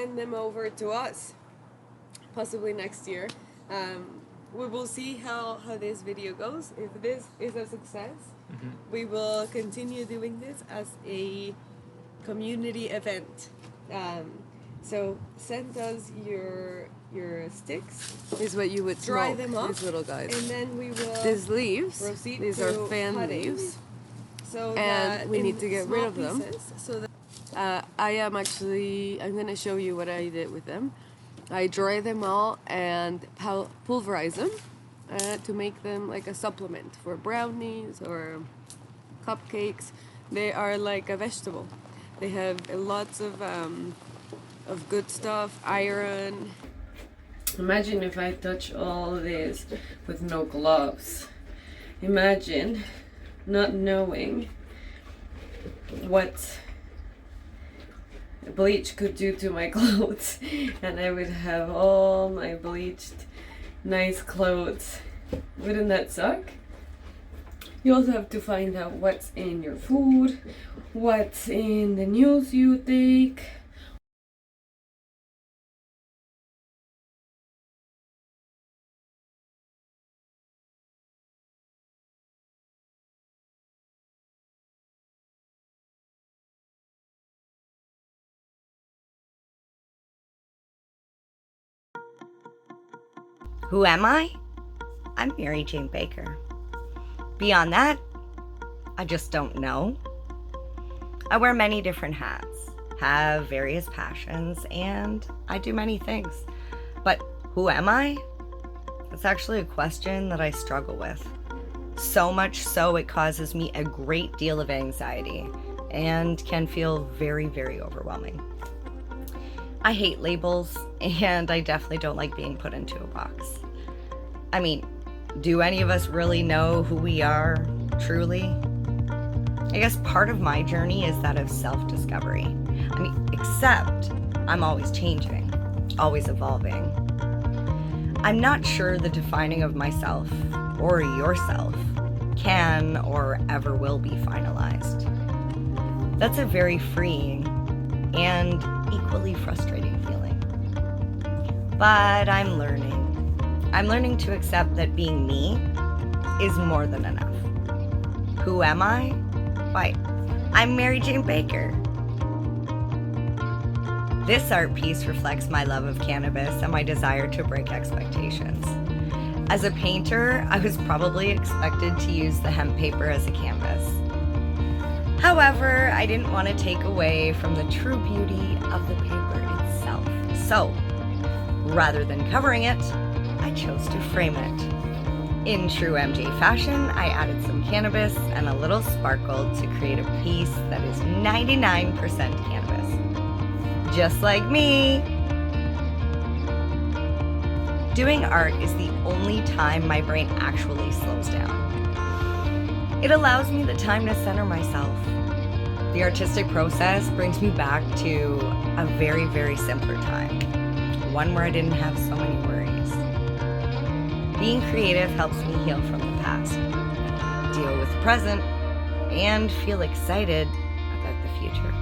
Send them over to us, possibly next year. We will see how this video goes. If this is a success, we will continue doing this as a community event. So send us your sticks. This is what you would dry them up. These little guys. And then we will. These leaves. These are fan leaves. So and we need to get rid of them. So that I'm gonna show you what I did with them. I dry them all and pulverize them to make them like a supplement for brownies or cupcakes. They are like a vegetable. They have lots of good stuff, iron. Imagine if I touch all this with no gloves. Imagine not knowing what bleach could do to my clothes, and I would have all my bleached nice clothes. Wouldn't that suck? You also have to find out what's in your food, what's in the news you take. Who am I? I'm Mary Jane Baker. Beyond that, I just don't know. I wear many different hats, have various passions, and I do many things. But who am I? It's actually a question that I struggle with. So much so it causes me a great deal of anxiety and can feel very, very overwhelming. I hate labels, and I definitely don't like being put into a box. I mean, do any of us really know who we are, truly? I guess part of my journey is that of self-discovery. I mean, except I'm always changing, always evolving. I'm not sure the defining of myself or yourself can or ever will be finalized. That's a very freeing and equally frustrating feeling. But I'm learning. I'm learning to accept that being me is more than enough. Who am I? Why, I'm Mary Jane Baker. This art piece reflects my love of cannabis and my desire to break expectations. As a painter, I was probably expected to use the hemp paper as a canvas. However, I didn't want to take away from the true beauty of the paper itself. So, rather than covering it, I chose to frame it. In true MJ fashion, I added some cannabis and a little sparkle to create a piece that is 99% cannabis. Just like me! Doing art is the only time my brain actually slows down. It allows me the time to center myself. The artistic process brings me back to a very, very simpler time. One where I didn't have so many worries. Being creative helps me heal from the past, deal with the present, and feel excited about the future.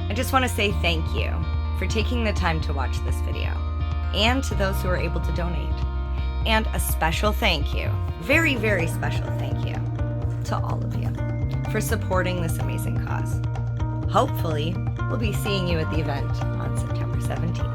I just want to say thank you for taking the time to watch this video, and to those who are able to donate. And a special thank you, very, very special thank you, to all of you for supporting this amazing cause. Hopefully, we'll be seeing you at the event on September 17th.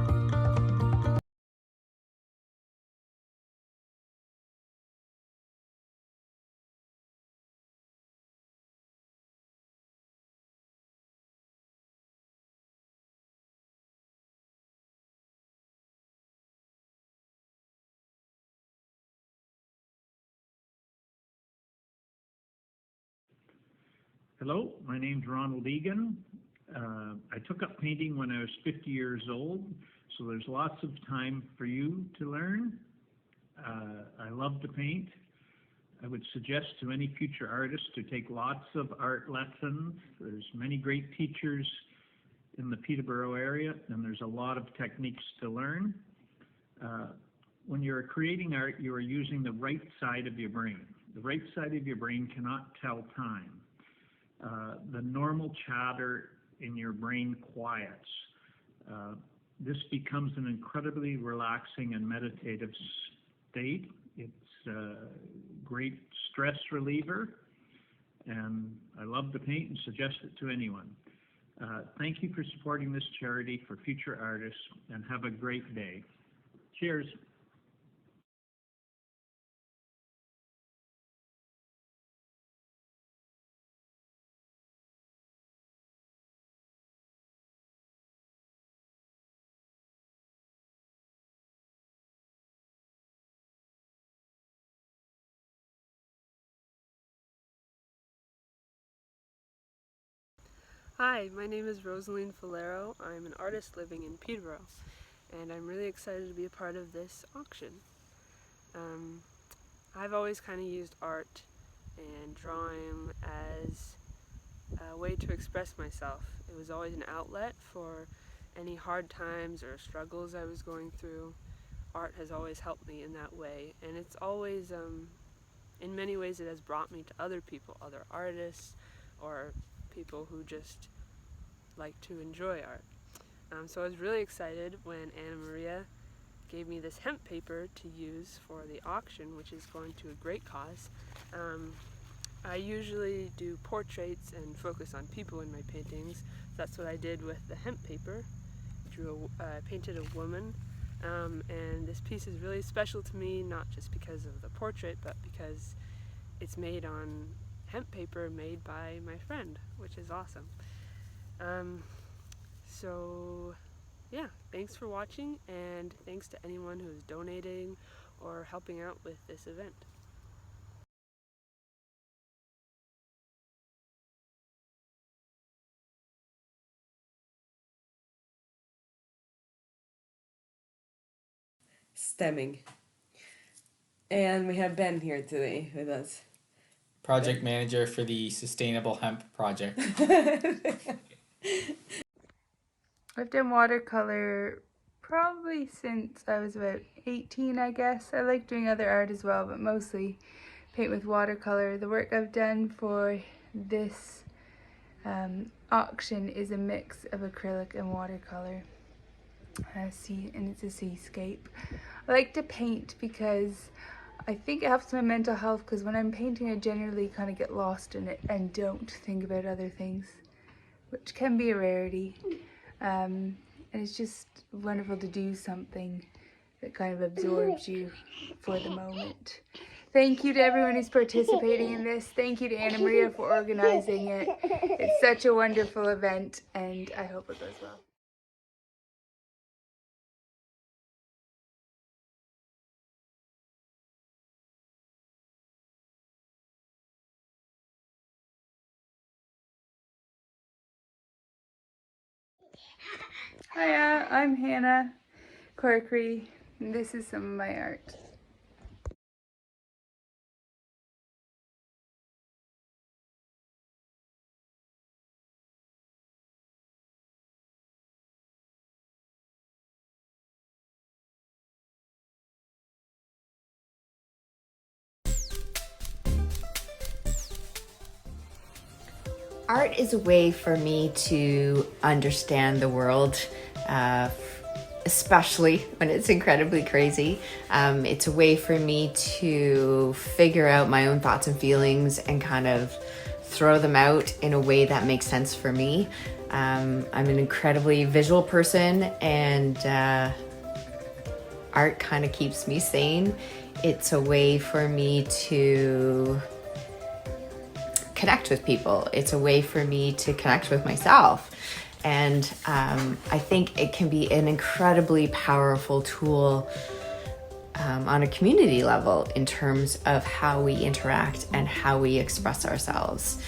Hello, my name's Ronald Egan. I took up painting when I was 50 years old, so there's lots of time for you to learn. I love to paint. I would suggest to any future artist to take lots of art lessons. There's many great teachers in the Peterborough area, and there's a lot of techniques to learn. When you're creating art, you are using the right side of your brain. The right side of your brain cannot tell time. The normal chatter and your brain quiets. This becomes an incredibly relaxing and meditative state. It's a great stress reliever, and I love the paint and suggest it to anyone. Thank you for supporting this charity for future artists, and have a great day. Cheers. Hi, my name is Rosaline Falero. I'm an artist living in Peterborough, and I'm really excited to be a part of this auction. I've always kind of used art and drawing as a way to express myself. It was always an outlet for any hard times or struggles I was going through. Art has always helped me in that way, and it's always, in many ways, it has brought me to other people, other artists, or people who just like to enjoy art. So I was really excited when Anna Maria gave me this hemp paper to use for the auction, which is going to a great cause. I usually do portraits and focus on people in my paintings. That's what I did with the hemp paper. I painted a woman, and this piece is really special to me, not just because of the portrait, but because it's made on hemp paper made by my friend, which is awesome. So yeah, thanks for watching, and thanks to anyone who is donating or helping out with this event. Stemming. And we have Ben here today with us. Project manager for the Sustainable Hemp Project. I've done watercolor probably since I was about 18, I guess. I like doing other art as well, but mostly paint with watercolor. The work I've done for this auction is a mix of acrylic and watercolor. And it's a seascape. I like to paint because I think it helps my mental health, because when I'm painting I generally kind of get lost in it and don't think about other things, which can be a rarity. And it's just wonderful to do something that kind of absorbs you for the moment. Thank you to everyone who's participating in this. Thank you to Anna Maria for organizing it. It's such a wonderful event, and I hope it goes well. Hiya, I'm Hannah Corkery, and this is some of my art. Art is a way for me to understand the world, especially when it's incredibly crazy. It's a way for me to figure out my own thoughts and feelings and kind of throw them out in a way that makes sense for me. I'm an incredibly visual person, and art kind of keeps me sane. It's a way for me to connect with people. It's a way for me to connect with myself. And I think it can be an incredibly powerful tool on a community level in terms of how we interact and how we express ourselves.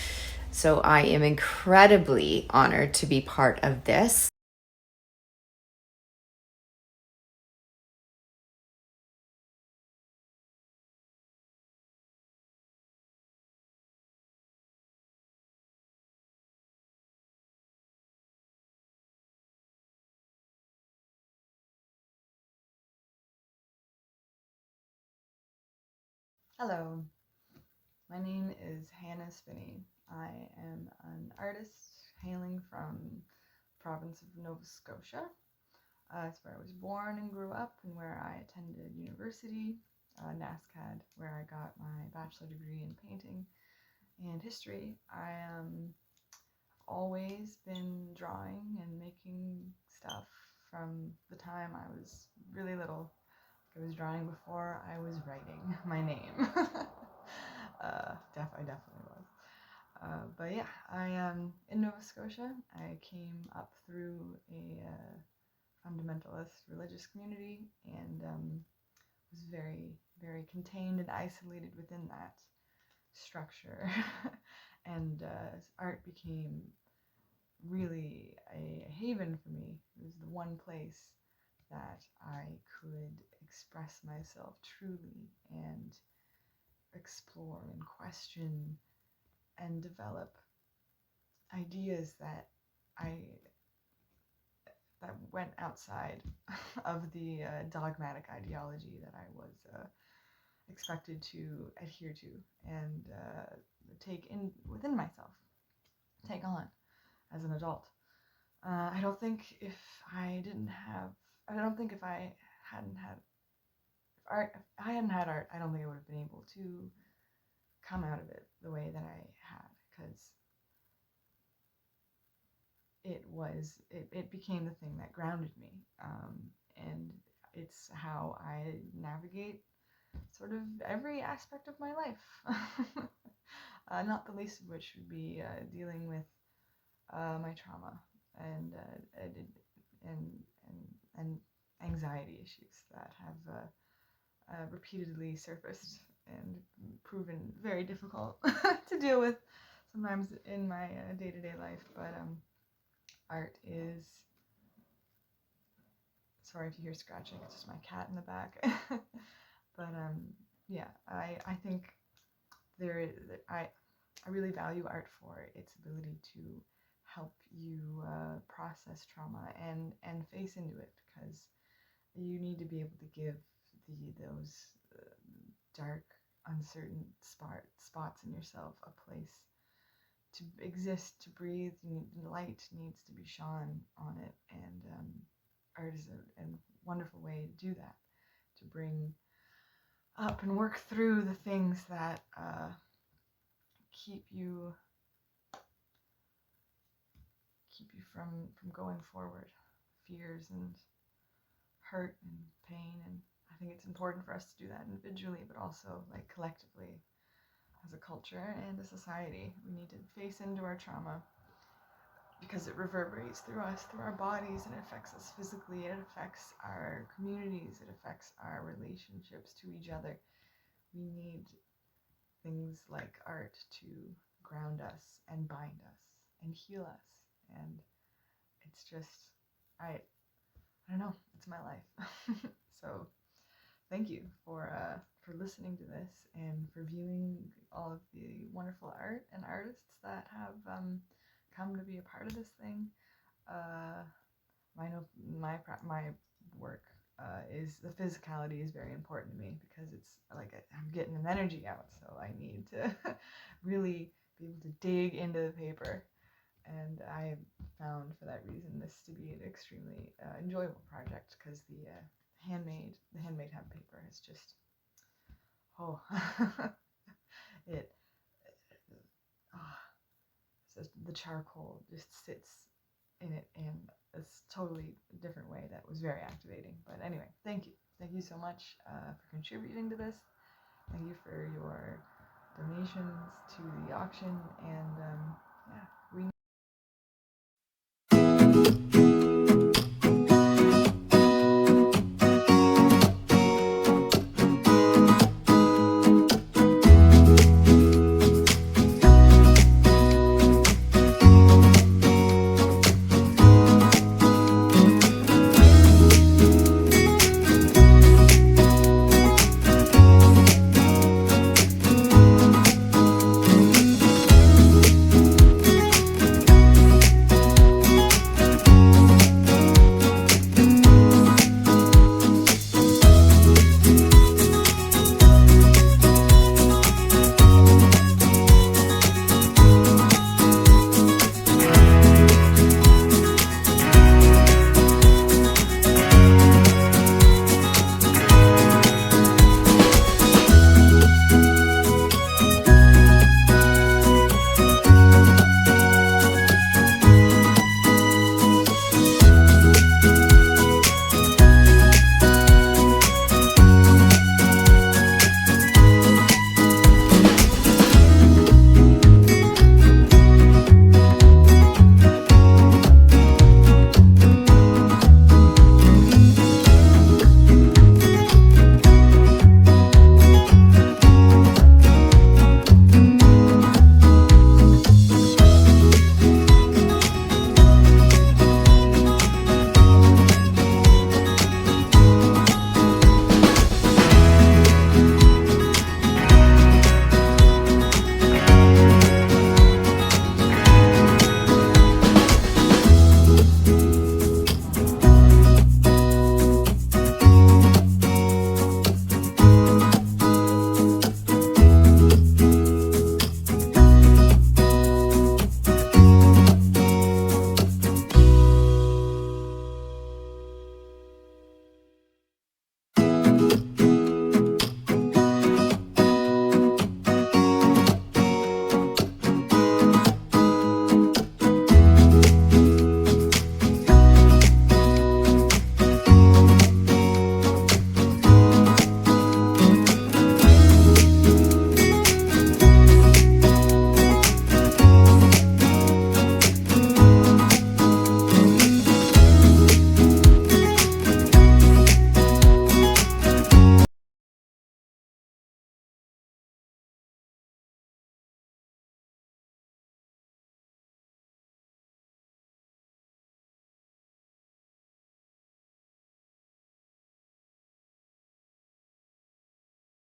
So I am incredibly honored to be part of this. Hello. My name is Hannah Spinney. I am an artist hailing from the province of Nova Scotia. It's where I was born and grew up and where I attended university, NASCAD, where I got my bachelor degree in painting and history. I always been drawing and making stuff from the time I was really little. I was drawing before I was writing my name. I definitely was. But yeah, I am in Nova Scotia. I came up through a fundamentalist religious community and was very, very contained and isolated within that structure. And art became really a haven for me. It was the one place that I could express myself truly and explore and question and develop ideas that went outside of the dogmatic ideology that I was expected to adhere to and take in within myself, take on as an adult. I don't think if I hadn't had art, I don't think I would have been able to come out of it the way that I had, because it became the thing that grounded me, and it's how I navigate sort of every aspect of my life. Not the least of which would be dealing with my trauma and anxiety issues that have repeatedly surfaced and proven very difficult to deal with sometimes in my day-to-day life. But art is, sorry if you hear scratching, it's just my cat in the back. But yeah, I think I really value art for its ability to help you process trauma and face into it, because you need to be able to give those dark, uncertain spots in yourself a place to exist, to breathe. Light needs to be shone on it, and art is a wonderful way to do that, to bring up and work through the things that keep you from going forward, fears and hurt and pain. And I think it's important for us to do that individually, but also like collectively as a culture and a society. We need to face into our trauma because it reverberates through us, through our bodies, and it affects us physically, it affects our communities, it affects our relationships to each other. We need things like art to ground us and bind us and heal us. And it's just, I don't know, it's my life. So thank you for listening to this and for viewing all of the wonderful art and artists that have come to be a part of this thing. My work is, the physicality is very important to me, because it's like I'm getting an energy out, so I need to really be able to dig into the paper. And I found for that reason this to be an extremely enjoyable project, because the handmade hemp paper is just, the charcoal just sits in it in a totally different way that was very activating. But anyway, thank you so much for contributing to this. Thank you for your donations to the auction, and yeah, we